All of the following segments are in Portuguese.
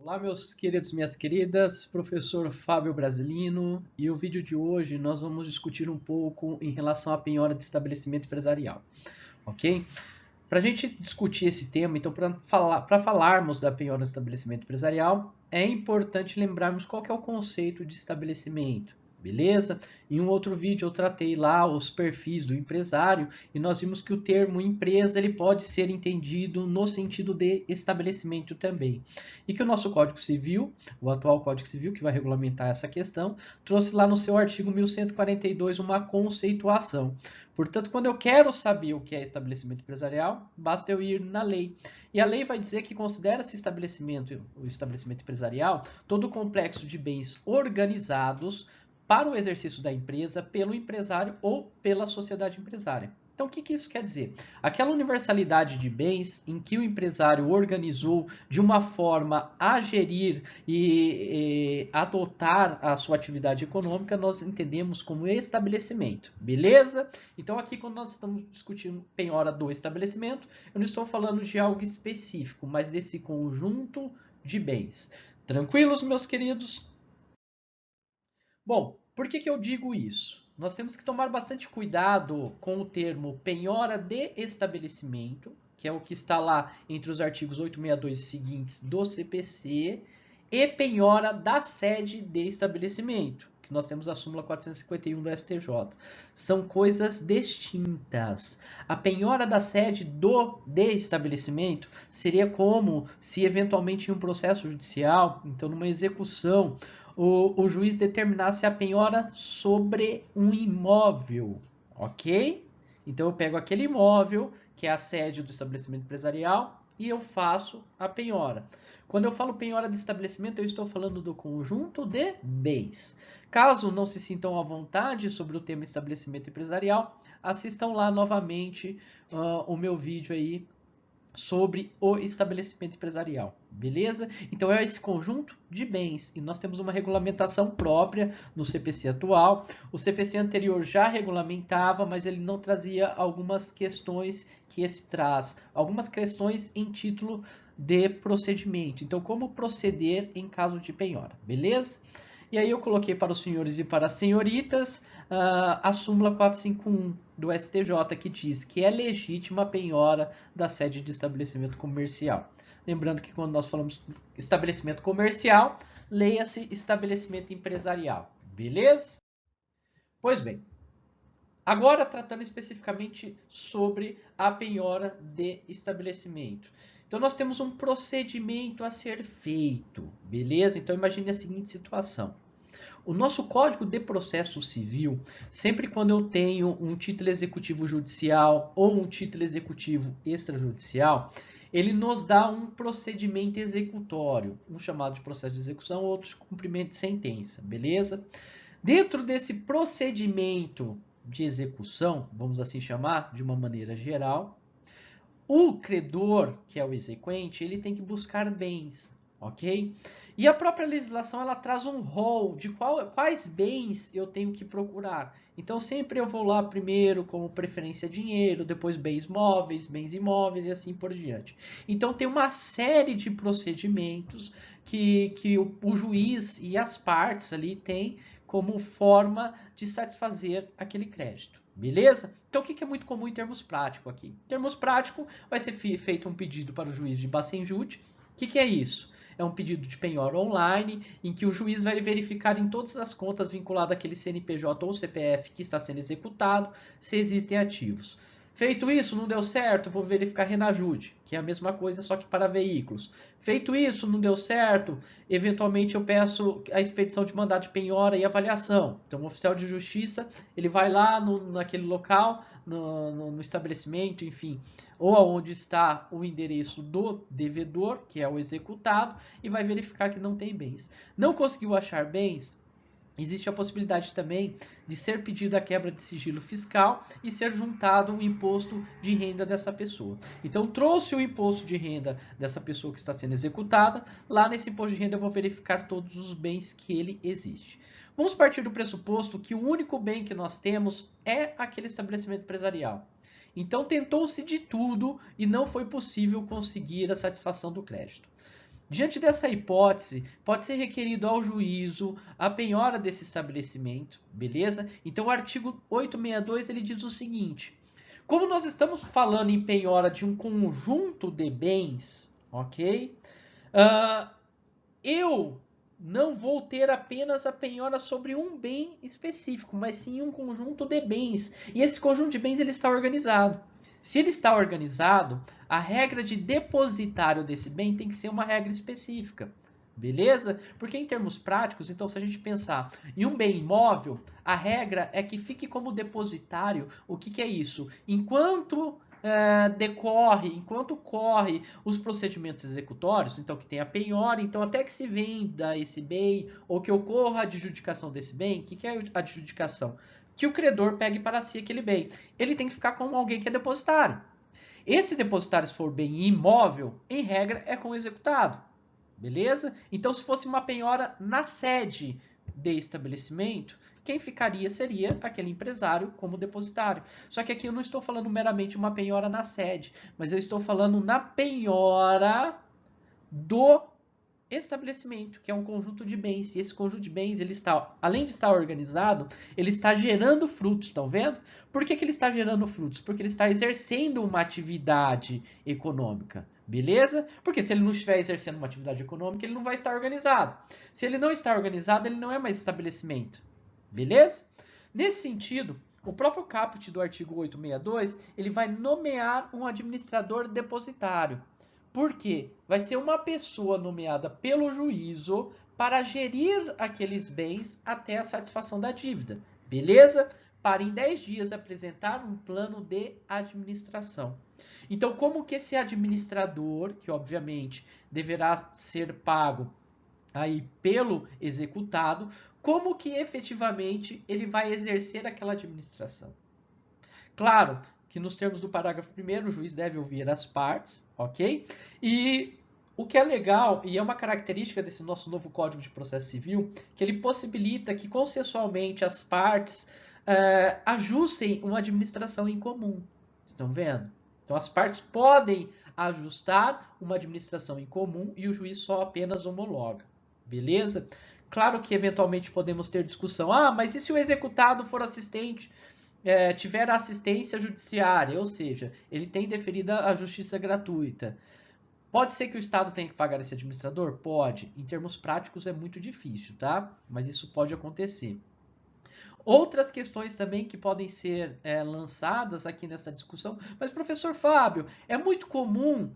Olá, meus queridos, minhas queridas, professor Fábio Brasilino, e o vídeo de hoje nós vamos discutir um pouco em relação à penhora de estabelecimento empresarial, ok? Para a gente discutir esse tema, então, para falarmos da penhora de estabelecimento empresarial, é importante lembrarmos qual que é o conceito de estabelecimento. Beleza? Em um outro vídeo eu tratei lá os perfis do empresário e nós vimos que o termo empresa ele pode ser entendido no sentido de estabelecimento também. E que o nosso Código Civil, o atual Código Civil que vai regulamentar essa questão, trouxe lá no seu artigo 1142 uma conceituação. Portanto, quando eu quero saber o que é estabelecimento empresarial, basta eu ir na lei. E a lei vai dizer que considera-se o estabelecimento empresarial todo o complexo de bens organizados para o exercício da empresa pelo empresário ou pela sociedade empresária. Então, o que isso quer dizer? Aquela universalidade de bens em que o empresário organizou de uma forma a gerir e adotar a sua atividade econômica, nós entendemos como estabelecimento, beleza? Então, aqui, quando nós estamos discutindo penhora do estabelecimento, eu não estou falando de algo específico, mas desse conjunto de bens. Tranquilos, meus queridos? Bom, por que eu digo isso? Nós temos que tomar bastante cuidado com o termo penhora de estabelecimento, que é o que está lá entre os artigos 862 e seguintes do CPC, e penhora da sede de estabelecimento, que nós temos a súmula 451 do STJ. São coisas distintas. A penhora da sede de estabelecimento seria como se eventualmente em um processo judicial, então numa execução, o juiz determinasse a penhora sobre um imóvel, ok? Então eu pego aquele imóvel, que é a sede do estabelecimento empresarial, e eu faço a penhora. Quando eu falo penhora de estabelecimento, eu estou falando do conjunto de bens. Caso não se sintam à vontade sobre o tema estabelecimento empresarial, assistam lá novamente o meu vídeo aí sobre o estabelecimento empresarial, beleza? Então é esse conjunto de bens e nós temos uma regulamentação própria no CPC atual. O CPC anterior já regulamentava, mas ele não trazia algumas questões que esse traz, algumas questões em título de procedimento. Então, como proceder em caso de penhora, beleza? E aí eu coloquei para os senhores e para as senhoritas a súmula 451 do STJ, que diz que é legítima a penhora da sede de estabelecimento comercial. Lembrando que quando nós falamos estabelecimento comercial, leia-se estabelecimento empresarial. Beleza? Pois bem, agora tratando especificamente sobre a penhora de estabelecimento. Então nós temos um procedimento a ser feito, beleza? Então imagine a seguinte situação. O nosso Código de Processo Civil, sempre quando eu tenho um título executivo judicial ou um título executivo extrajudicial, ele nos dá um procedimento executório, um chamado de processo de execução, outro de cumprimento de sentença, beleza? Dentro desse procedimento de execução, vamos assim chamar, de uma maneira geral, o credor, que é o exequente, ele tem que buscar bens, ok? E a própria legislação ela traz um rol de quais bens eu tenho que procurar. Então sempre eu vou lá primeiro como preferência dinheiro, depois bens móveis, bens imóveis e assim por diante. Então tem uma série de procedimentos que o juiz e as partes ali têm como forma de satisfazer aquele crédito. Beleza? Então, o que é muito comum em termos práticos aqui? Em termos práticos, vai ser feito um pedido para o juiz de Bacen-Júdi. O que é isso? É um pedido de penhora online, em que o juiz vai verificar em todas as contas vinculadas àquele CNPJ ou CPF que está sendo executado, se existem ativos. Feito isso, não deu certo, vou verificar Renajude, que é a mesma coisa, só que para veículos. Feito isso, não deu certo, eventualmente eu peço a expedição de mandado de penhora e avaliação. Então, o oficial de justiça, ele vai lá naquele local, no estabelecimento, enfim, ou aonde está o endereço do devedor, que é o executado, e vai verificar que não tem bens. Não conseguiu achar bens? Existe a possibilidade também de ser pedida a quebra de sigilo fiscal e ser juntado o imposto de renda dessa pessoa. Então, trouxe o imposto de renda dessa pessoa que está sendo executada, lá nesse imposto de renda eu vou verificar todos os bens que ele existe. Vamos partir do pressuposto que o único bem que nós temos é aquele estabelecimento empresarial. Então, tentou-se de tudo e não foi possível conseguir a satisfação do crédito. Diante dessa hipótese, pode ser requerido ao juízo a penhora desse estabelecimento, beleza? Então, o artigo 862 ele diz o seguinte: como nós estamos falando em penhora de um conjunto de bens, ok? Eu não vou ter apenas a penhora sobre um bem específico, mas sim um conjunto de bens. E esse conjunto de bens ele está organizado. Se ele está organizado, a regra de depositário desse bem tem que ser uma regra específica. Beleza? Porque em termos práticos, então se a gente pensar em um bem imóvel, a regra é que fique como depositário. O que é isso? Enquanto enquanto corre os procedimentos executórios, então que tem a penhora, então até que se venda esse bem ou que ocorra a adjudicação desse bem, o que é a adjudicação? Que o credor pegue para si aquele bem. Ele tem que ficar com alguém que é depositário. Esse depositário, se for bem imóvel, em regra, é com o executado. Beleza? Então, se fosse uma penhora na sede de estabelecimento, quem ficaria seria aquele empresário como depositário. Só que aqui eu não estou falando meramente uma penhora na sede, mas eu estou falando na penhora do estabelecimento, que é um conjunto de bens. E esse conjunto de bens, ele está, além de estar organizado, ele está gerando frutos, estão vendo? Por que ele está gerando frutos? Porque ele está exercendo uma atividade econômica. Beleza? Porque se ele não estiver exercendo uma atividade econômica, ele não vai estar organizado. Se ele não está organizado, ele não é mais estabelecimento. Beleza? Nesse sentido, o próprio caput do artigo 862, ele vai nomear um administrador depositário. Por quê? Vai ser uma pessoa nomeada pelo juízo para gerir aqueles bens até a satisfação da dívida. Beleza? Para em 10 dias apresentar um plano de administração. Então, como que esse administrador, que obviamente deverá ser pago aí pelo executado, como que efetivamente ele vai exercer aquela administração? Claro que nos termos do parágrafo 1º, o juiz deve ouvir as partes, ok? E o que é legal, e é uma característica desse nosso novo Código de Processo Civil, que ele possibilita que consensualmente as partes ajustem uma administração em comum. Estão vendo? Então as partes podem ajustar uma administração em comum e o juiz só apenas homologa. Beleza? Claro que eventualmente podemos ter discussão. Ah, mas e se o executado for assistente? Tiver assistência judiciária, ou seja, ele tem deferida a justiça gratuita. Pode ser que o Estado tenha que pagar esse administrador? Pode. Em termos práticos é muito difícil, tá? Mas isso pode acontecer. Outras questões também que podem ser lançadas aqui nessa discussão. Mas, professor Fábio, é muito comum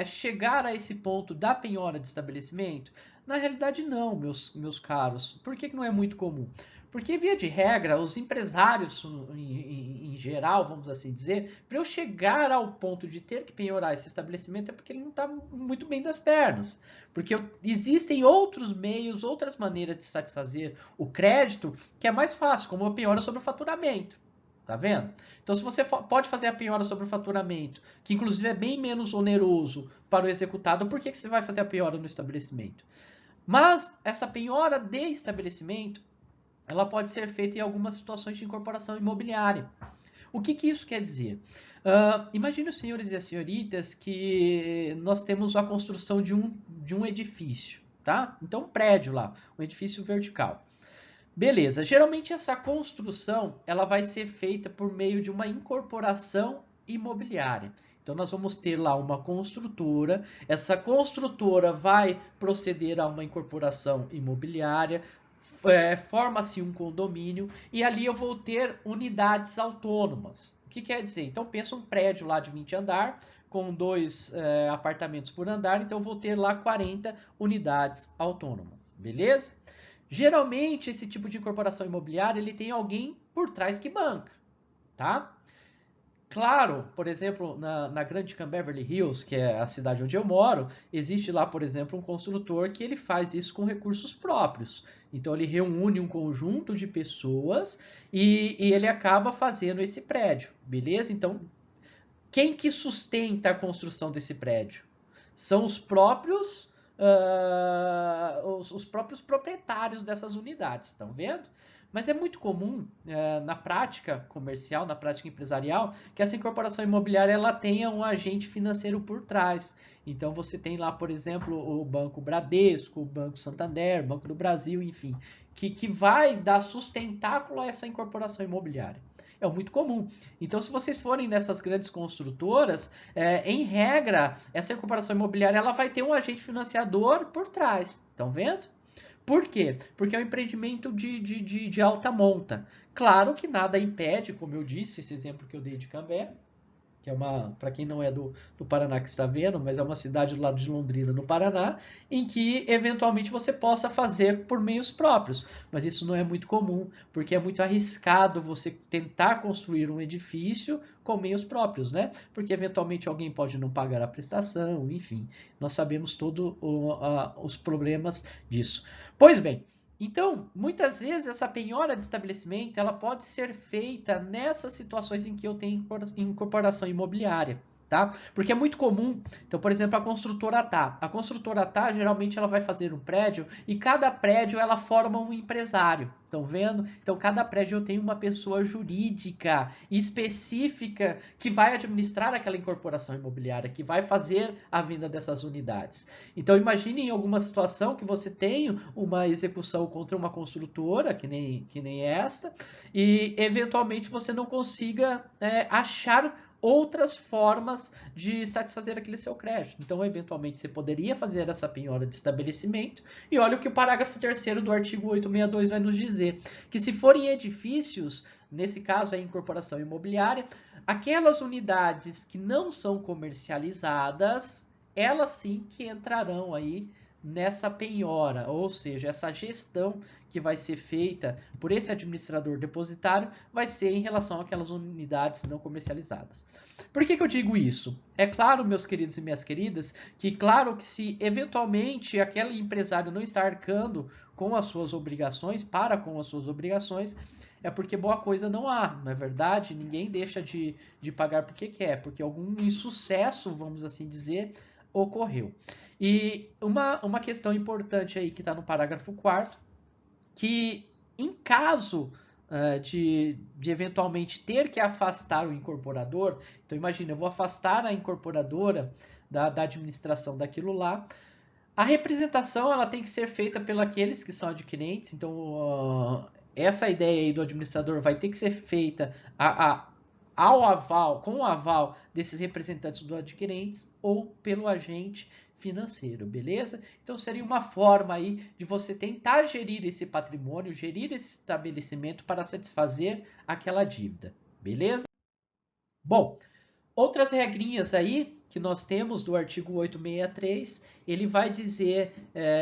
chegar a esse ponto da penhora de estabelecimento? Na realidade, não, meus caros. Por que não é muito comum? Porque, via de regra, os empresários, em geral, vamos assim dizer, para eu chegar ao ponto de ter que penhorar esse estabelecimento é porque ele não está muito bem das pernas. Porque existem outros meios, outras maneiras de satisfazer o crédito que é mais fácil, como a penhora sobre o faturamento. Tá vendo? Então, se você pode fazer a penhora sobre o faturamento, que inclusive é bem menos oneroso para o executado, por que você vai fazer a penhora no estabelecimento? Mas essa penhora de estabelecimento, ela pode ser feita em algumas situações de incorporação imobiliária. O que isso quer dizer? Imagine os senhores e as senhoritas que nós temos a construção de um edifício, tá? Então, um prédio lá, um edifício vertical. Beleza, geralmente essa construção ela vai ser feita por meio de uma incorporação imobiliária. Então, nós vamos ter lá uma construtora, essa construtora vai proceder a uma incorporação imobiliária, forma-se um condomínio e ali eu vou ter unidades autônomas. O que quer dizer? Então, pensa um prédio lá de 20 andar, com 2 apartamentos por andar, então eu vou ter lá 40 unidades autônomas, beleza? Geralmente, esse tipo de incorporação imobiliária, ele tem alguém por trás que banca, tá? Claro, por exemplo, na Grand Beverly Hills, que é a cidade onde eu moro, existe lá, por exemplo, um construtor que ele faz isso com recursos próprios. Então, ele reúne um conjunto de pessoas e ele acaba fazendo esse prédio, beleza? Então, quem que sustenta a construção desse prédio? São os próprios próprios proprietários dessas unidades, estão vendo? Mas é muito comum na prática comercial, na prática empresarial, que essa incorporação imobiliária ela tenha um agente financeiro por trás. Então você tem lá, por exemplo, o Banco Bradesco, o Banco Santander, Banco do Brasil, enfim, que vai dar sustentáculo a essa incorporação imobiliária. É muito comum. Então, se vocês forem nessas grandes construtoras, em regra, essa incorporação imobiliária ela vai ter um agente financiador por trás. Estão vendo? Por quê? Porque é um empreendimento de alta monta. Claro que nada impede, como eu disse, esse exemplo que eu dei de Cambé, que é para quem não é do Paraná que está vendo, mas é uma cidade do lado de Londrina, no Paraná, em que eventualmente você possa fazer por meios próprios. Mas isso não é muito comum, porque é muito arriscado você tentar construir um edifício com meios próprios, né? Porque eventualmente alguém pode não pagar a prestação, enfim, nós sabemos todos os problemas disso. Pois bem, então, muitas vezes essa penhora de estabelecimento ela pode ser feita nessas situações em que eu tenho incorporação imobiliária, tá? Porque é muito comum. Então, por exemplo, a construtora tá. A construtora tá, geralmente ela vai fazer um prédio e cada prédio ela forma um empresário. Estão vendo? Então, cada prédio eu tenho uma pessoa jurídica específica que vai administrar aquela incorporação imobiliária, que vai fazer a venda dessas unidades. Então, imagine em alguma situação que você tem uma execução contra uma construtora, que nem esta, e eventualmente você não consiga achar outras formas de satisfazer aquele seu crédito. Então, eventualmente, você poderia fazer essa penhora de estabelecimento. E olha o que o parágrafo 3º do artigo 862 vai nos dizer, que se forem edifícios, nesse caso a incorporação imobiliária, aquelas unidades que não são comercializadas, elas sim que entrarão aí nessa penhora, ou seja, essa gestão que vai ser feita por esse administrador depositário vai ser em relação àquelas unidades não comercializadas. Por que eu digo isso? É claro, meus queridos e minhas queridas, que claro que se eventualmente aquele empresário não está arcando com as suas obrigações, com as suas obrigações, é porque boa coisa não há, não é verdade? Ninguém deixa de pagar porque quer, porque algum insucesso, vamos assim dizer, ocorreu. E uma questão importante aí que está no parágrafo 4º, que em caso de eventualmente ter que afastar o incorporador, então imagina, eu vou afastar a incorporadora da administração daquilo lá, a representação ela tem que ser feita pelos que são adquirentes, então essa ideia aí do administrador vai ter que ser feita com o aval desses representantes do adquirentes ou pelo agente financeiro, beleza? Então seria uma forma aí de você tentar gerir esse patrimônio, gerir esse estabelecimento para satisfazer aquela dívida, beleza? Bom, outras regrinhas aí que nós temos do artigo 863, ele vai dizer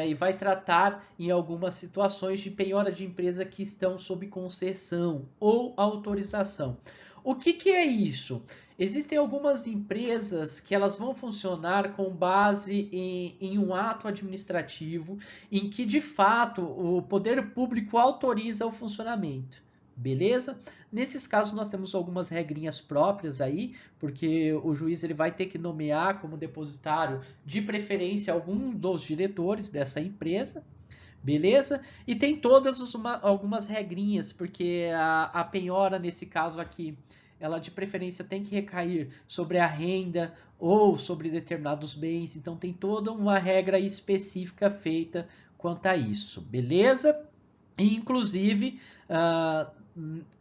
e vai tratar em algumas situações de penhora de empresa que estão sob concessão ou autorização. O que é isso? Existem algumas empresas que elas vão funcionar com base em um ato administrativo em que, de fato, o poder público autoriza o funcionamento. Beleza? Nesses casos, nós temos algumas regrinhas próprias aí, porque o juiz ele vai ter que nomear como depositário, de preferência, algum dos diretores dessa empresa. Beleza? E tem algumas regrinhas, porque a penhora, nesse caso aqui, ela de preferência tem que recair sobre a renda ou sobre determinados bens. Então, tem toda uma regra específica feita quanto a isso. Beleza? E, inclusive,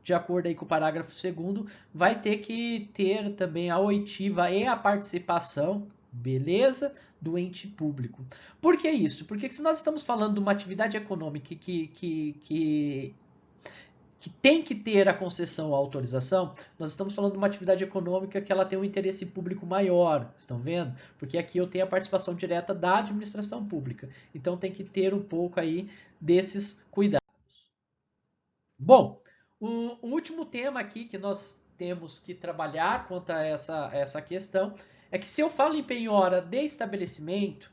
de acordo aí com o parágrafo 2º, vai ter que ter também a oitiva e a participação, beleza? Do ente público. Por que isso? Porque se nós estamos falando de uma atividade econômica que tem que ter a concessão ou a autorização, nós estamos falando de uma atividade econômica que ela tem um interesse público maior, estão vendo? Porque aqui eu tenho a participação direta da administração pública, então tem que ter um pouco aí desses cuidados. Bom, o último tema aqui que nós temos que trabalhar quanto a essa questão é que se eu falo em penhora de estabelecimento,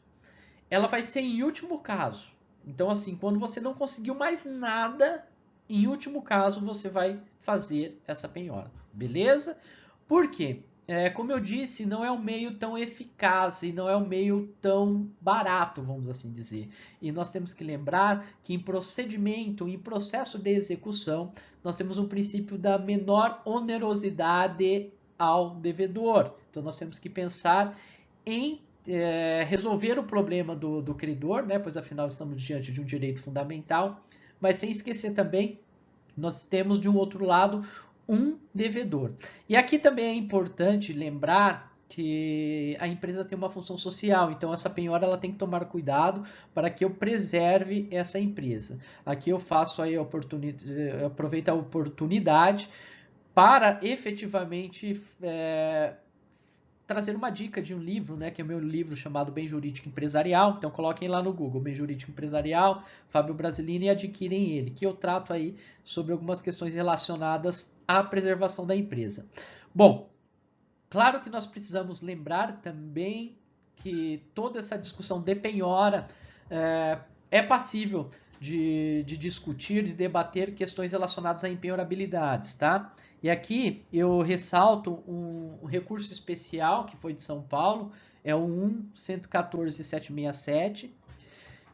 ela vai ser em último caso. Então, assim, quando você não conseguiu mais nada, em último caso, você vai fazer essa penhora. Beleza? Por quê? como eu disse, não é um meio tão eficaz e não é um meio tão barato, vamos assim dizer. E nós temos que lembrar que em procedimento, em processo de execução, nós temos um princípio da menor onerosidade ao devedor. Então nós temos que pensar em resolver o problema do credor, né? Pois afinal estamos diante de um direito fundamental, mas sem esquecer também, nós temos de um outro lado um devedor. E aqui também é importante lembrar que a empresa tem uma função social, então essa penhora ela tem que tomar cuidado para que eu preserve essa empresa. Aqui eu faço aí aproveito a oportunidade para efetivamente trazer uma dica de um livro, né, que é o meu livro chamado Bem Jurídico Empresarial. Então coloquem lá no Google, Bem Jurídico Empresarial, Fábio Brasilini, e adquirem ele, que eu trato aí sobre algumas questões relacionadas à preservação da empresa. Bom, claro que nós precisamos lembrar também que toda essa discussão de penhora é passível de discutir, de debater questões relacionadas a empenhorabilidades, tá? E aqui eu ressalto um recurso especial que foi de São Paulo, é o 1.114.767,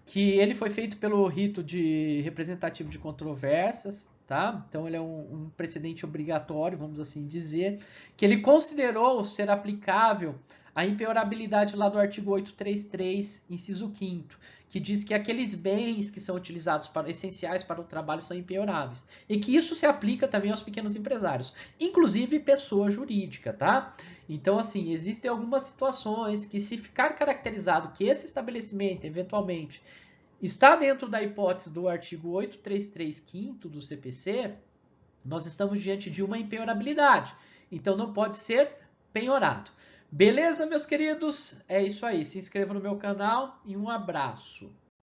que ele foi feito pelo rito de representativo de controvérsias, tá? Então ele é um precedente obrigatório, vamos assim dizer, que ele considerou ser aplicável a impenhorabilidade lá do artigo 833, inciso 5º, que diz que aqueles bens que são utilizados para essenciais para o trabalho são impenhoráveis. E que isso se aplica também aos pequenos empresários, inclusive pessoa jurídica, tá? Então, assim, existem algumas situações que, se ficar caracterizado que esse estabelecimento, eventualmente, está dentro da hipótese do artigo 833, 5º do CPC, nós estamos diante de uma impenhorabilidade. Então, não pode ser penhorado. Beleza, meus queridos? É isso aí. Se inscreva no meu canal e um abraço.